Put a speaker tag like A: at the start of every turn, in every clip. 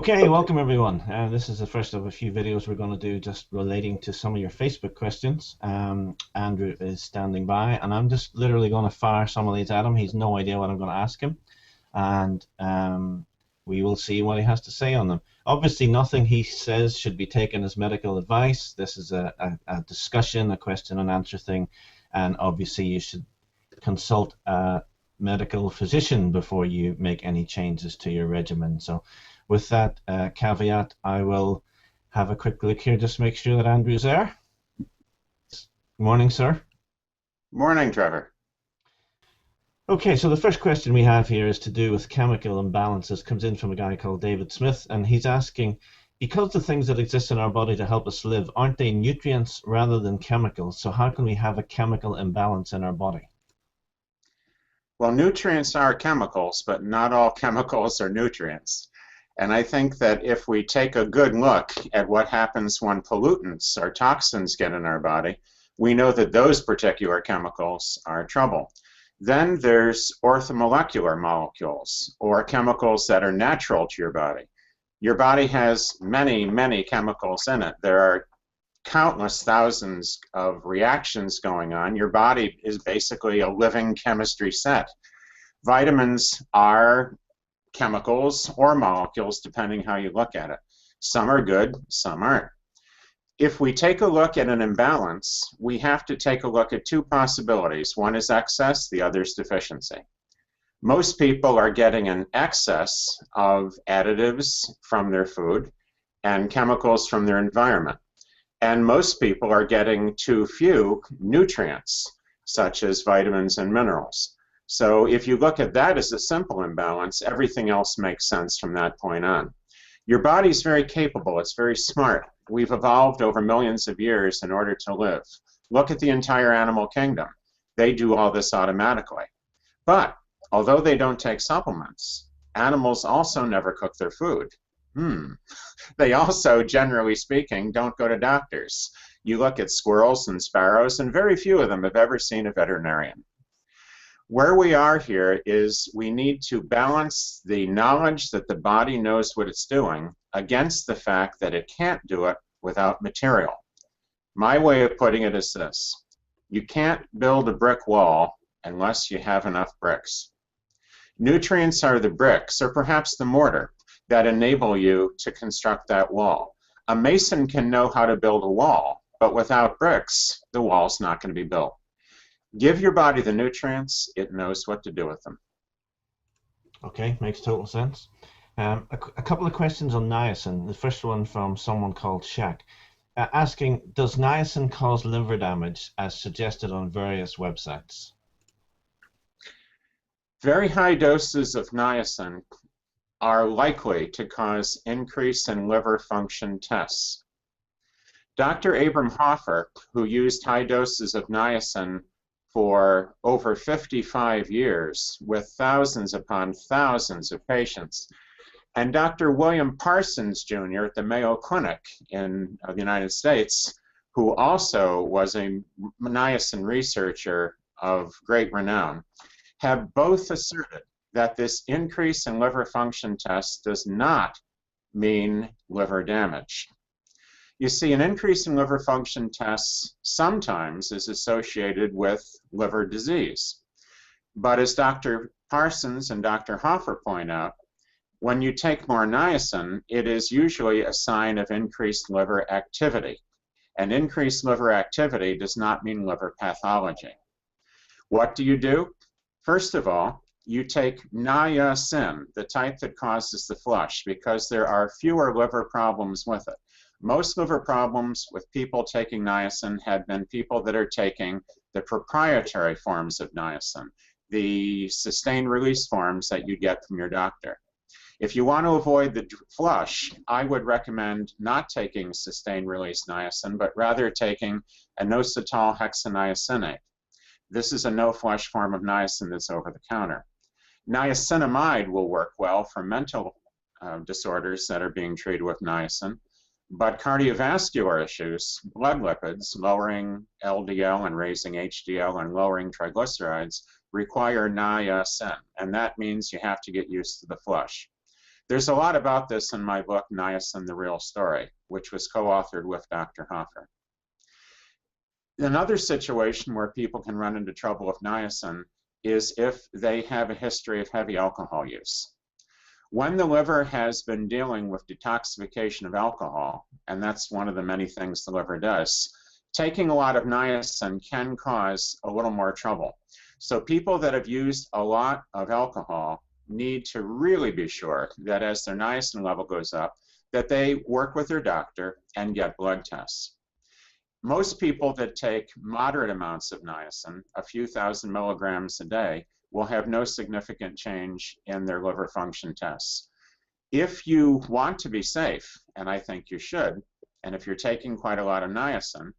A: Okay, welcome everyone. This is the first of a few videos we're going to do just relating to some of your Facebook questions. Andrew is standing by, and I'm just literally going to fire some of these at him. He's no idea what I'm going to ask him, and we will see what he has to say on them. Obviously, nothing he says should be taken as medical advice. This is a discussion, a question and answer thing, and obviously you should consult a medical physician before you make any changes to your regimen. So with that caveat, I will have a quick look here, just make sure that Andrew's there. Morning, sir.
B: Morning, Trevor.
A: Okay, so the first question we have here is to do with chemical imbalances. Comes in from a guy called David Smith, and he's asking, because the things that exist in our body to help us live, aren't they nutrients rather than chemicals? So how can we have a chemical imbalance in our body?
B: Well, nutrients are chemicals, but not all chemicals are nutrients. And I think that if we take a good look at what happens when pollutants or toxins get in our body, we know that those particular chemicals are trouble. Then there's orthomolecular molecules, or chemicals that are natural to your body. Your body has many, many chemicals in it. There are countless thousands of reactions going on. Your body is basically a living chemistry set. Vitamins are chemicals or molecules, depending how you look at it. Some are good, some aren't. If we take a look at an imbalance, we have to take a look at two possibilities. One is excess, the other is deficiency. Most people are getting an excess of additives from their food and chemicals from their environment. And most people are getting too few nutrients, such as vitamins and minerals. So if you look at that as a simple imbalance, everything else makes sense from that point on. Your body's very capable. It's very smart. We've evolved over millions of years in order to live. Look at the entire animal kingdom. They do all this automatically. But although they don't take supplements, animals also never cook their food. They also, generally speaking, don't go to doctors. You look at squirrels and sparrows, and very few of them have ever seen a veterinarian. Where we are here is we need to balance the knowledge that the body knows what it's doing against the fact that it can't do it without material. My way of putting it is this: you can't build a brick wall unless you have enough bricks. Nutrients are the bricks, or perhaps the mortar, that enable you to construct that wall. A mason can know how to build a wall, but without bricks, the wall's not going to be built. Give your body the nutrients, it knows what to do with them.
A: Okay, makes total sense. A couple of questions on niacin. The first one from someone called Shaq, asking, does niacin cause liver damage as suggested on various websites?
B: Very high doses of niacin are likely to cause increase in liver function tests. Dr. Abram Hoffer, who used high doses of niacin for over 55 years with thousands upon thousands of patients, and Dr. William Parsons Jr. at the Mayo Clinic in the United States, who also was a niacin researcher of great renown, have both asserted that this increase in liver function test does not mean liver damage. You see, an increase in liver function tests sometimes is associated with liver disease. But as Dr. Parsons and Dr. Hoffer point out, when you take more niacin, it is usually a sign of increased liver activity. And increased liver activity does not mean liver pathology. What do? First of all, you take niacin, the type that causes the flush, because there are fewer liver problems with it. Most liver problems with people taking niacin have been people that are taking the proprietary forms of niacin, the sustained release forms that you get from your doctor. If you want to avoid the flush, I would recommend not taking sustained release niacin, but rather taking inositol hexaniacinate. This is a no-flush form of niacin that's over the counter. Niacinamide will work well for mental disorders that are being treated with niacin, but cardiovascular issues, blood lipids, lowering LDL and raising HDL and lowering triglycerides require niacin, and that means you have to get used to the flush. There's a lot about this in my book, Niacin, the Real Story, which was co-authored with Dr. Hoffer. Another situation where people can run into trouble with niacin is if they have a history of heavy alcohol use. When the liver has been dealing with detoxification of alcohol, and that's one of the many things the liver does, taking a lot of niacin can cause a little more trouble. So people that have used a lot of alcohol need to really be sure that as their niacin level goes up, that they work with their doctor and get blood tests. Most people that take moderate amounts of niacin, a few thousand milligrams a day, will have no significant change in their liver function tests. If you want to be safe, and I think you should, and if you're taking quite a lot of niacin,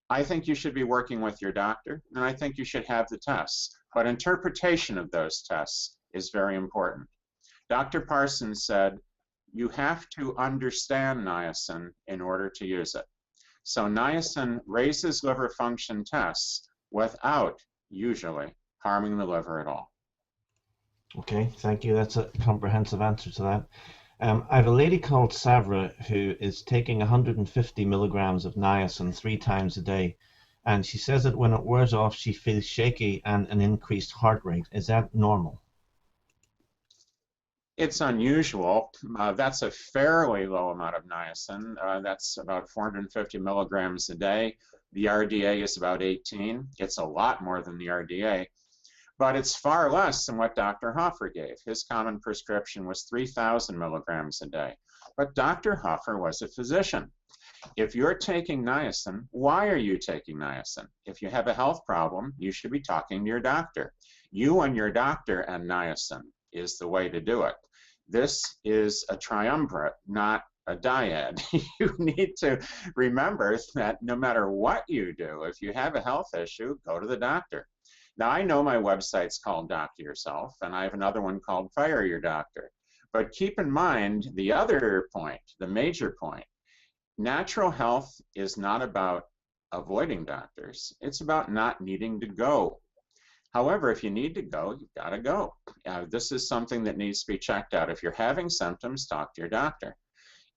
B: I think you should be working with your doctor, and I think you should have the tests. But interpretation of those tests is very important. Dr. Parsons said, you have to understand niacin in order to use it. So niacin raises liver function tests without, usually, harming the liver at all.
A: Okay, thank you. That's a comprehensive answer to that. I have a lady called Savra who is taking 150 milligrams of niacin 3 times a day, and she says that when it wears off, she feels shaky and an increased heart rate. Is that normal?
B: It's unusual. That's a fairly low amount of niacin. That's about 450 milligrams a day. The RDA is about 18. It's a lot more than the RDA, but it's far less than what Dr. Hoffer gave. His common prescription was 3,000 milligrams a day. But Dr. Hoffer was a physician. If you're taking niacin, why are you taking niacin? If you have a health problem, you should be talking to your doctor. You and your doctor and niacin is the way to do it. This is a triumvirate, not a dyad. You need to remember that no matter what you do, if you have a health issue, go to the doctor. Now, I know my website's called Doctor Yourself, and I have another one called Fire Your Doctor. But keep in mind the other point, the major point. Natural health is not about avoiding doctors. It's about not needing to go. However, if you need to go, you've got to go. This is something that needs to be checked out. If you're having symptoms, talk to your doctor.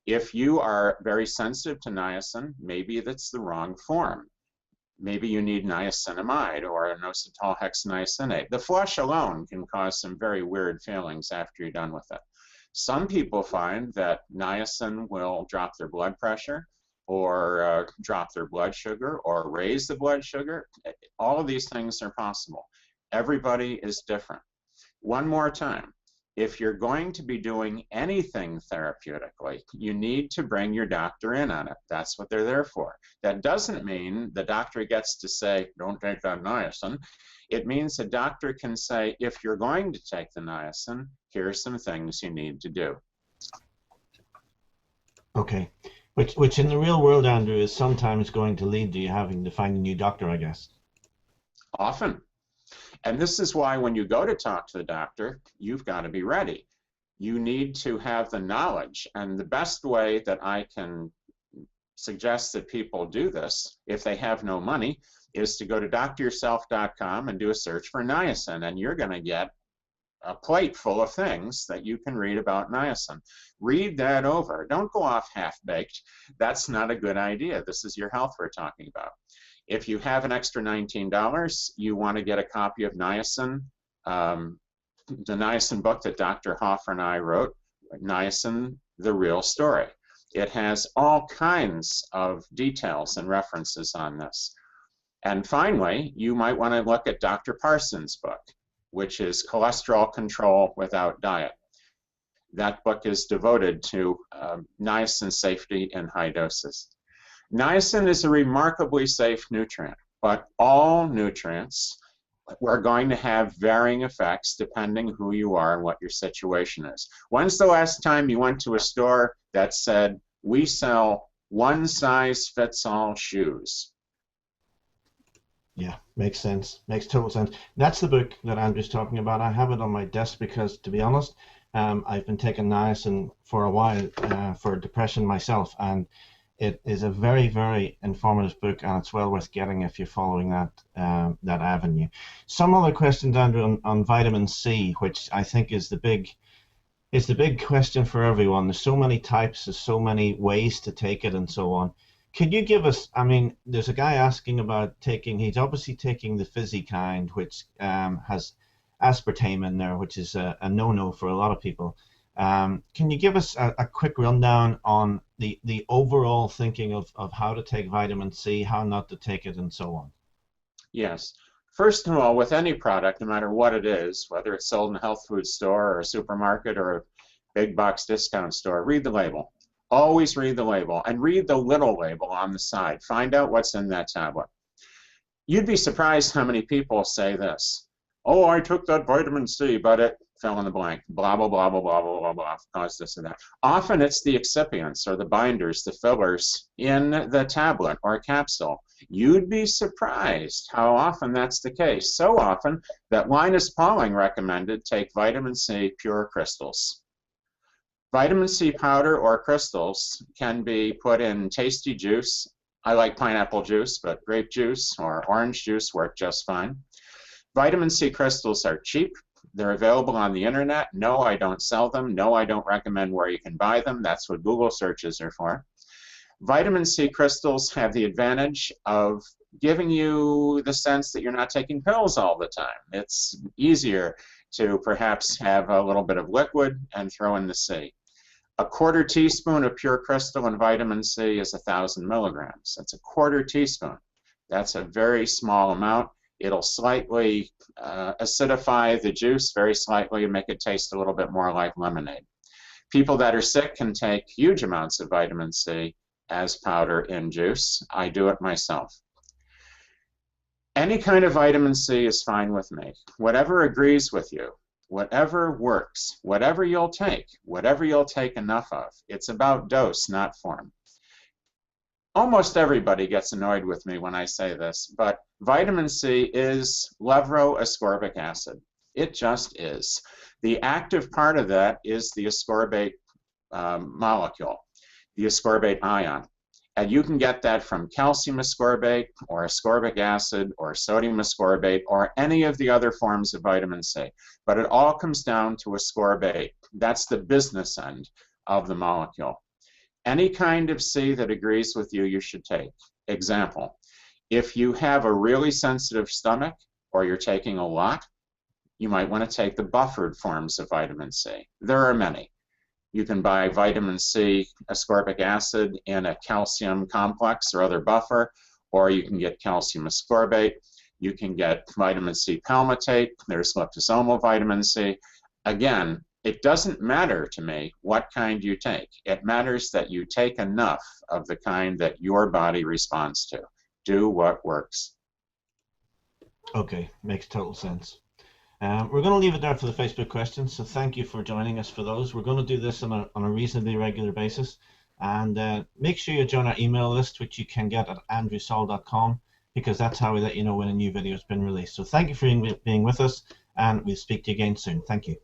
B: If you are very sensitive to niacin, maybe that's the wrong form. Maybe you need niacinamide or inositol hexaniacinate. The flush alone can cause some very weird feelings after you're done with it. Some people find that niacin will drop their blood pressure or drop their blood sugar or raise the blood sugar. All of these things are possible. Everybody is different. One more time, if you're going to be doing anything therapeutically, you need to bring your doctor in on it. That's what they're there for. That doesn't mean the doctor gets to say, don't take that niacin. It means the doctor can say, if you're going to take the niacin, here's some things you need to do.
A: Okay. Which in the real world, Andrew, is sometimes going to lead to you having to find a new doctor, I guess.
B: Often. And this is why when you go to talk to the doctor, you've got to be ready. You need to have the knowledge. And the best way that I can suggest that people do this, if they have no money, is to go to dryourself.com and do a search for niacin. And you're going to get a plate full of things that you can read about niacin. Read that over. Don't go off half-baked. That's not a good idea. This is your health we're talking about. If you have an extra $19, you want to get a copy of Niacin, the Niacin book that Dr. Hoffer and I wrote, Niacin, the Real Story. It has all kinds of details and references on this. And finally, you might want to look at Dr. Parsons' book, which is Cholesterol Control Without Diet. That book is devoted to niacin safety in high doses. Niacin is a remarkably safe nutrient, but all nutrients are going to have varying effects depending who you are and what your situation is. When's the last time you went to a store that said, we sell one-size-fits-all shoes?
A: Yeah, makes sense. Makes total sense. That's the book that Andrew's talking about. I have it on my desk because, to be honest, I've been taking niacin for a while for depression myself, and it is a very, very informative book, and it's well worth getting if you're following that avenue. Some other questions, Andrew, on vitamin C, which I think is the big It's the big question for everyone. There's so many types, there's so many ways to take it and so on. Can you give us, I mean, there's a guy asking about taking, he's obviously taking the fizzy kind, which has aspartame in there, which is a no-no for a lot of people. Can you give us a quick rundown on the overall thinking of how to take vitamin C, how not to take it, and so on?
B: Yes. First of all, with any product, no matter what it is, whether it's sold in a health food store or a supermarket or a big box discount store, read the label. Always read the label, and read the little label on the side. Find out what's in that tablet. You'd be surprised how many people say this. Oh, I took that vitamin C, but it fill in the blank. Blah, blah, blah, blah, blah, blah, blah, blah, caused this and that. Often it's the excipients or the binders, the fillers in the tablet or capsule. You'd be surprised how often that's the case. So often that Linus Pauling recommended take vitamin C pure crystals. Vitamin C powder or crystals can be put in tasty juice. I like pineapple juice, but grape juice or orange juice work just fine. Vitamin C crystals are cheap. They're available on the internet. No, I don't sell them. No, I don't recommend where you can buy them. That's what Google searches are for. Vitamin C crystals have the advantage of giving you the sense that you're not taking pills all the time. It's easier to perhaps have a little bit of liquid and throw in the C. A quarter teaspoon of pure crystal in vitamin C is 1,000 milligrams. That's a quarter teaspoon. That's a very small amount. It'll slightly acidify the juice very slightly and make it taste a little bit more like lemonade. People that are sick can take huge amounts of vitamin C as powder in juice. I do it myself. Any kind of vitamin C is fine with me. Whatever agrees with you, whatever works, whatever you'll take enough of. It's about dose, not form. Almost everybody gets annoyed with me when I say this, but vitamin C is levoascorbic acid. It just is. The active part of that is the ascorbate molecule, the ascorbate ion. And you can get that from calcium ascorbate or ascorbic acid or sodium ascorbate or any of the other forms of vitamin C. But it all comes down to ascorbate. That's the business end of the molecule. Any kind of C that agrees with you, you should take. Example, if you have a really sensitive stomach or you're taking a lot, you might want to take the buffered forms of vitamin C. There are many. You can buy vitamin C ascorbic acid in a calcium complex or other buffer, or you can get calcium ascorbate. You can get vitamin C palmitate. There's liposomal vitamin C. Again, it doesn't matter to me what kind you take. It matters that you take enough of the kind that your body responds to. Do what works.
A: Okay, makes total sense. We're going to leave it there for the Facebook questions, so thank you for joining us for those. We're going to do this on a reasonably regular basis, and make sure you join our email list, which you can get at andrewsaul.com, because that's how we let you know when a new video has been released. So thank you for being with us, and we'll speak to you again soon. Thank you.